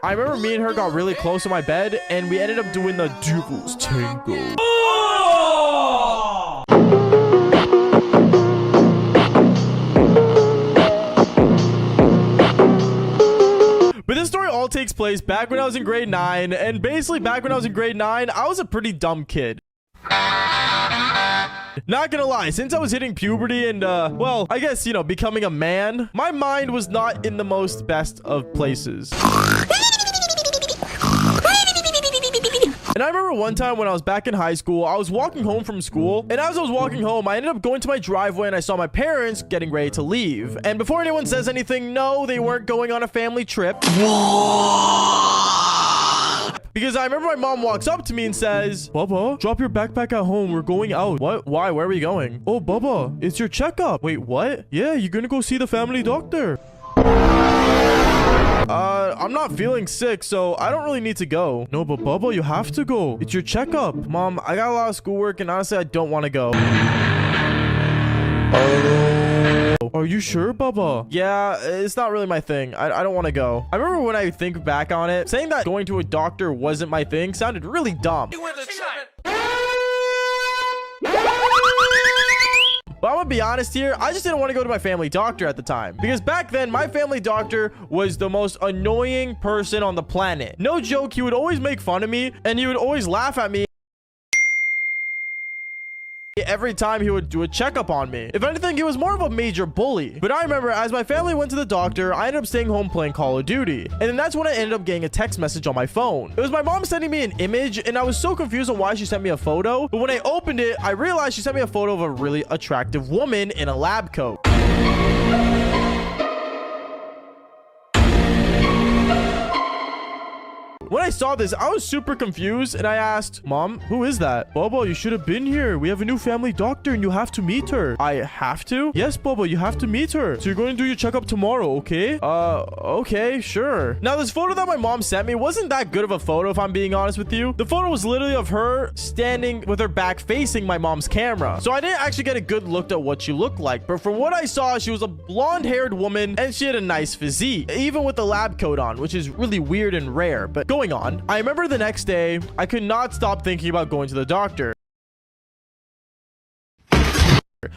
I remember me and her got really close to my bed, and we ended up doing the devil's tango. But this story all takes place back when I was in grade 9, and basically back when I was in grade 9, I was a pretty dumb kid. Not gonna lie, since I was hitting puberty and, well, I guess, you know, becoming a man, my mind was not in the most best of places. And I remember one time when I was back in high school, I was walking home from school, and as I was walking home, I ended up going to my driveway and I saw my parents getting ready to leave. And before anyone says anything, no, they weren't going on a family trip. Because I remember my mom walks up to me and says, Bubba, drop your backpack at home. We're going out. What? Why? Where are we going? Oh, Bubba, it's your checkup. Wait, what? Yeah, you're gonna go see the family doctor. I'm not feeling sick, so I don't really need to go. No, but Bubba, you have to go. It's your checkup. Mom, I got a lot of schoolwork, and honestly, I don't want to go. Are you sure, Bubba? Yeah, it's not really my thing. I don't want to go. I remember when I think back on it, saying that going to a doctor wasn't my thing sounded really dumb. But I'm gonna be honest here, I just didn't want to go to my family doctor at the time. Because back then, my family doctor was the most annoying person on the planet. No joke, he would always make fun of me, and he would always laugh at me every time he would do a checkup on me. If anything, he was more of a major bully. But I remember as my family went to the doctor, I ended up staying home playing Call of Duty. And then that's when I ended up getting a text message on my phone. It was my mom sending me an image, and I was so confused on why she sent me a photo. But when I opened it, I realized she sent me a photo of a really attractive woman in a lab coat. When I saw this, I was super confused, and I asked, Mom, who is that? Bubba, you should have been here. We have a new family doctor, and you have to meet her. I have to? Yes, Bubba, you have to meet her. So you're going to do your checkup tomorrow, okay? Okay, sure. Now, this photo that my mom sent me wasn't that good of a photo, if I'm being honest with you. The photo was literally of her standing with her back facing my mom's camera. So I didn't actually get a good look at what she looked like. But from what I saw, she was a blonde-haired woman, and she had a nice physique, even with the lab coat on, which is really weird and rare. But going on, I remember the next day, I could not stop thinking about going to the doctor.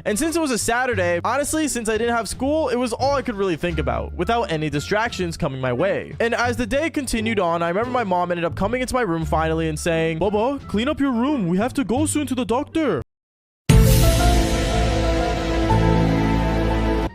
And since it was a Saturday, honestly, since I didn't have school, it was all I could really think about without any distractions coming my way. And as the day continued on, I remember my mom ended up coming into my room finally and saying, Bubba, clean up your room. We have to go soon to the doctor.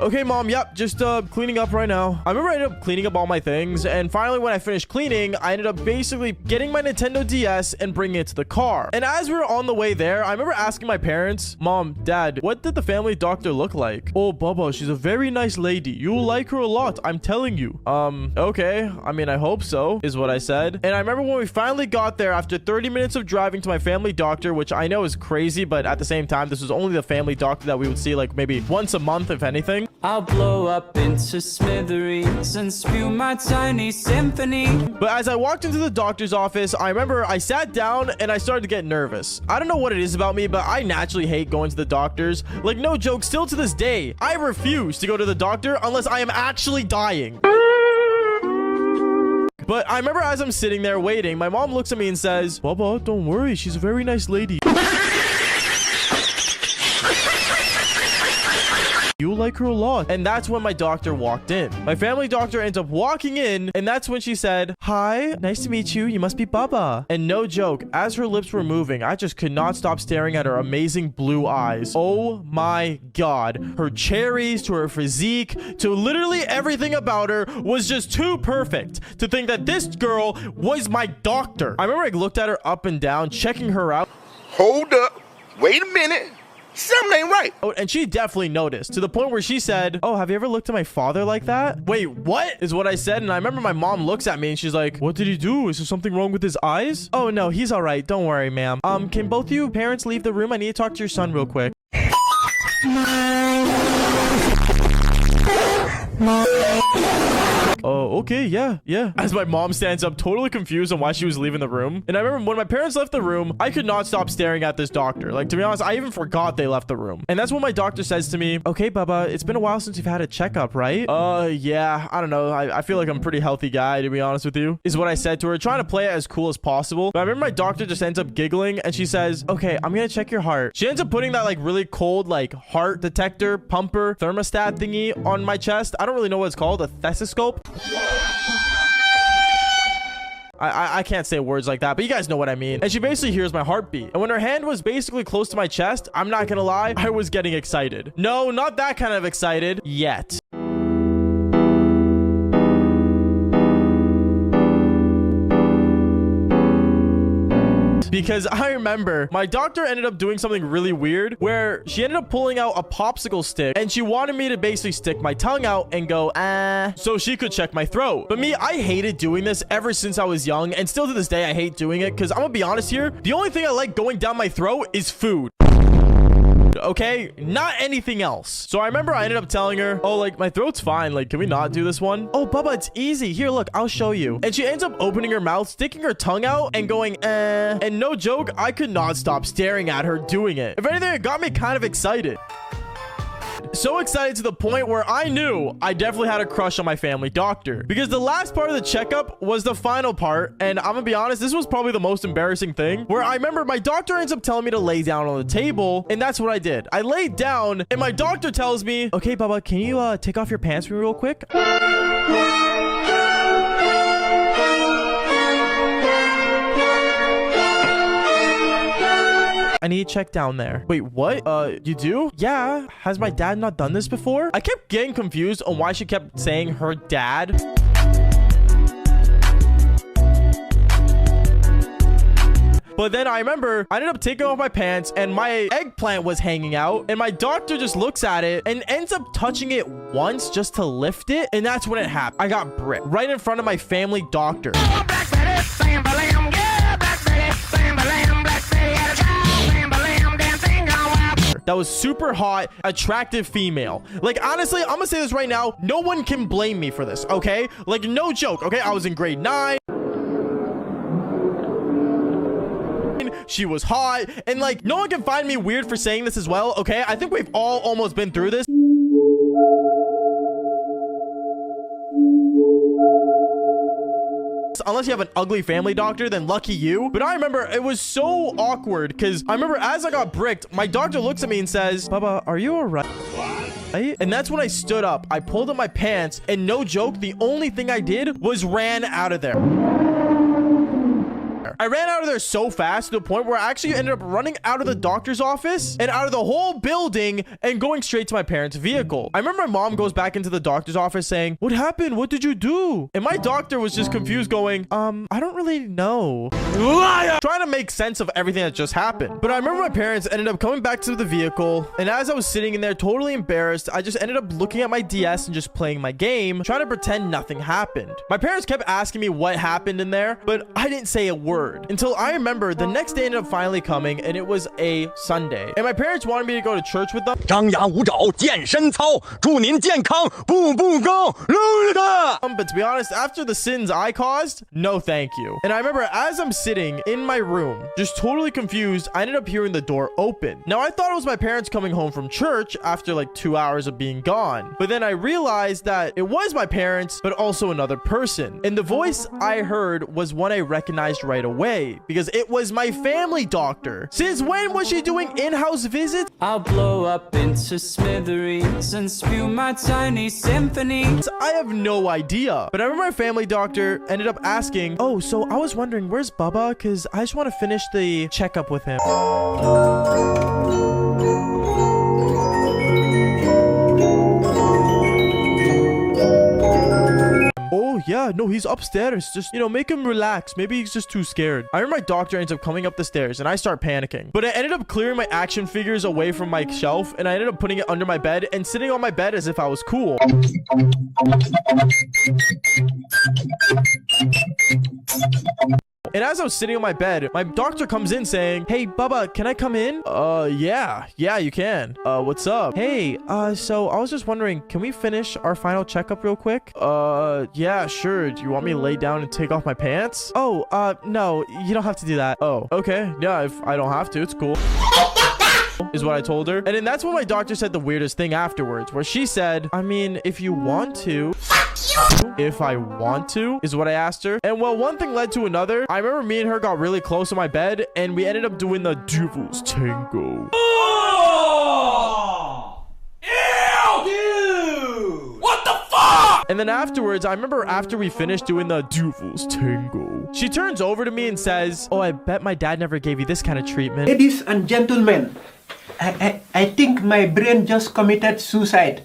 Okay, Mom, yep, just cleaning up right now. I remember I ended up cleaning up all my things, and finally when I finished cleaning, I ended up basically getting my Nintendo DS and bringing it to the car. And as we were on the way there, I remember asking my parents, Mom, Dad, what did the family doctor look like? Oh, Bubba, she's a very nice lady. You'll like her a lot, I'm telling you. Okay, I mean, I hope so, is what I said. And I remember when we finally got there after 30 minutes of driving to my family doctor, which I know is crazy, but at the same time, this was only the family doctor that we would see like maybe once a month, if anything. I'll blow up into smithereens and spew my tiny symphony. But as I walked into the doctor's office, I remember I sat down and I started to get nervous. I don't know what it is about me, but I naturally hate going to the doctors. Like, no joke, still to this day, I refuse to go to the doctor unless I am actually dying. But I remember as I'm sitting there waiting, my mom looks at me and says, Bubba, don't worry, she's a very nice lady. You'll like her a lot. And that's when my doctor walked in. My family doctor ends up walking in, and that's when she said, Hi, nice to meet you. You must be Bubba. And no joke, as her lips were moving, I just could not stop staring at her amazing blue eyes. Oh my God. Her cherries to her physique to literally everything about her was just too perfect to think that this girl was my doctor. I remember I looked at her up and down, checking her out. Hold up. Wait a minute. Something ain't right. Oh, and she definitely noticed to the point where she said, oh, have you ever looked at my father like that? Wait, what is what I said? And I remember my mom looks at me and she's like, what did he do? Is there something wrong with his eyes? Oh, no, he's all right. Don't worry, ma'am. Can both you parents leave the room? I need to talk to your son real quick. oh, okay, yeah. As my mom stands up, totally confused on why she was leaving the room. And I remember when my parents left the room, I could not stop staring at this doctor. Like, to be honest, I even forgot they left the room. And that's when my doctor says to me, okay, Bubba, it's been a while since you've had a checkup, right? Yeah, I don't know. I feel like I'm a pretty healthy guy, to be honest with you, is what I said to her, trying to play it as cool as possible. But I remember my doctor just ends up giggling and she says, okay, I'm gonna check your heart. She ends up putting that like really cold, like heart detector, pumper, thermostat thingy on my chest. I don't really know what it's called, a stethoscope. I can't say words like that, but you guys know what I mean. And she basically hears my heartbeat. And when her hand was basically close to my chest, I'm not gonna lie, I was getting excited. No, not that kind of excited yet. Because I remember my doctor ended up doing something really weird where she ended up pulling out a popsicle stick and she wanted me to basically stick my tongue out and go, so she could check my throat. But me, I hated doing this ever since I was young, and still to this day, I hate doing it because I'm gonna be honest here, the only thing I like going down my throat is food. Okay, not anything else. So I remember I ended up telling her, oh, like my throat's fine, like can we not do this one? Oh, Bubba, it's easy. Here, look, I'll show you. And she ends up opening her mouth, sticking her tongue out and going and no joke, I could not stop staring at her doing it. If anything, it got me kind of excited. So excited to the point where I knew I definitely had a crush on my family doctor, because the last part of the checkup was the final part. And I'm gonna be honest, this was probably the most embarrassing thing, where I remember my doctor ends up telling me to lay down on the table, and that's what I did. I laid down and my doctor tells me, okay, Bubba, can you take off your pants for me real quick? I need to check down there. Wait, what? You do? Yeah. Has my dad not done this before? I kept getting confused on why she kept saying her dad. But then I remember I ended up taking off my pants and my eggplant was hanging out, and my doctor just looks at it and ends up touching it once just to lift it. And that's when it happened. I got bricked right in front of my family doctor. That was super hot, attractive female. Like, honestly, I'm gonna say this right now. No one can blame me for this, okay? Like, no joke, okay? I was in grade 9. She was hot. And, like, no one can find me weird for saying this as well, okay? I think we've all almost been through this. Unless you have an ugly family doctor, then lucky you. But I remember it was so awkward because I remember as I got bricked, my doctor looks at me and says, Bubba, are you all right? And that's when I stood up. I pulled up my pants, and no joke, the only thing I did was ran out of there. I ran out of there so fast to the point where I actually ended up running out of the doctor's office and out of the whole building and going straight to my parents' vehicle. I remember my mom goes back into the doctor's office saying, what happened? What did you do? And my doctor was just confused going, I don't really know. Liar! Trying to make sense of everything that just happened. But I remember my parents ended up coming back to the vehicle, and as I was sitting in there totally embarrassed, I just ended up looking at my DS and just playing my game, trying to pretend nothing happened. My parents kept asking me what happened in there, but I didn't say a word. Until I remember the next day ended up finally coming, and it was a Sunday. And my parents wanted me to go to church with them. But to be honest, after the sins I caused, no thank you. And I remember as I'm sitting in my room, just totally confused, I ended up hearing the door open. Now I thought it was my parents coming home from church after like 2 hours of being gone. But then I realized that it was my parents, but also another person. And the voice I heard was one I recognized right away, because it was my family doctor. Since when was she doing in-house visits? I'll blow up into smithereens and spew my tiny symphony. I have no idea. But I remember my family doctor ended up asking, oh, so I was wondering, where's Bubba? Because I just want to finish the checkup with him. Oh, yeah, no, he's upstairs. Just, make him relax. Maybe he's just too scared. I remember my doctor ends up coming up the stairs, and I start panicking. But I ended up clearing my action figures away from my shelf, and I ended up putting it under my bed and sitting on my bed as if I was cool. And And as I was sitting on my bed, my doctor comes in saying, "Hey, Bubba, can I come in?" Yeah, you can. What's up? Hey, so I was just wondering, can we finish our final checkup real quick? Yeah, sure. Do you want me to lay down and take off my pants? Oh, no, you don't have to do that. Oh, okay. Yeah, if I don't have to, it's cool. Is what I told her. And then that's when my doctor said the weirdest thing afterwards, where she said, I mean, if you want to. If I want to, is what I asked her. And well, one thing led to another. I remember me and her got really close in my bed, and we ended up doing the Devil's Tango. Oh! Ew! Dude! What the fuck? And then afterwards, I remember after we finished doing the Devil's Tango, she turns over to me and says, "Oh, I bet my dad never gave you this kind of treatment." Ladies and gentlemen, I think my brain just committed suicide.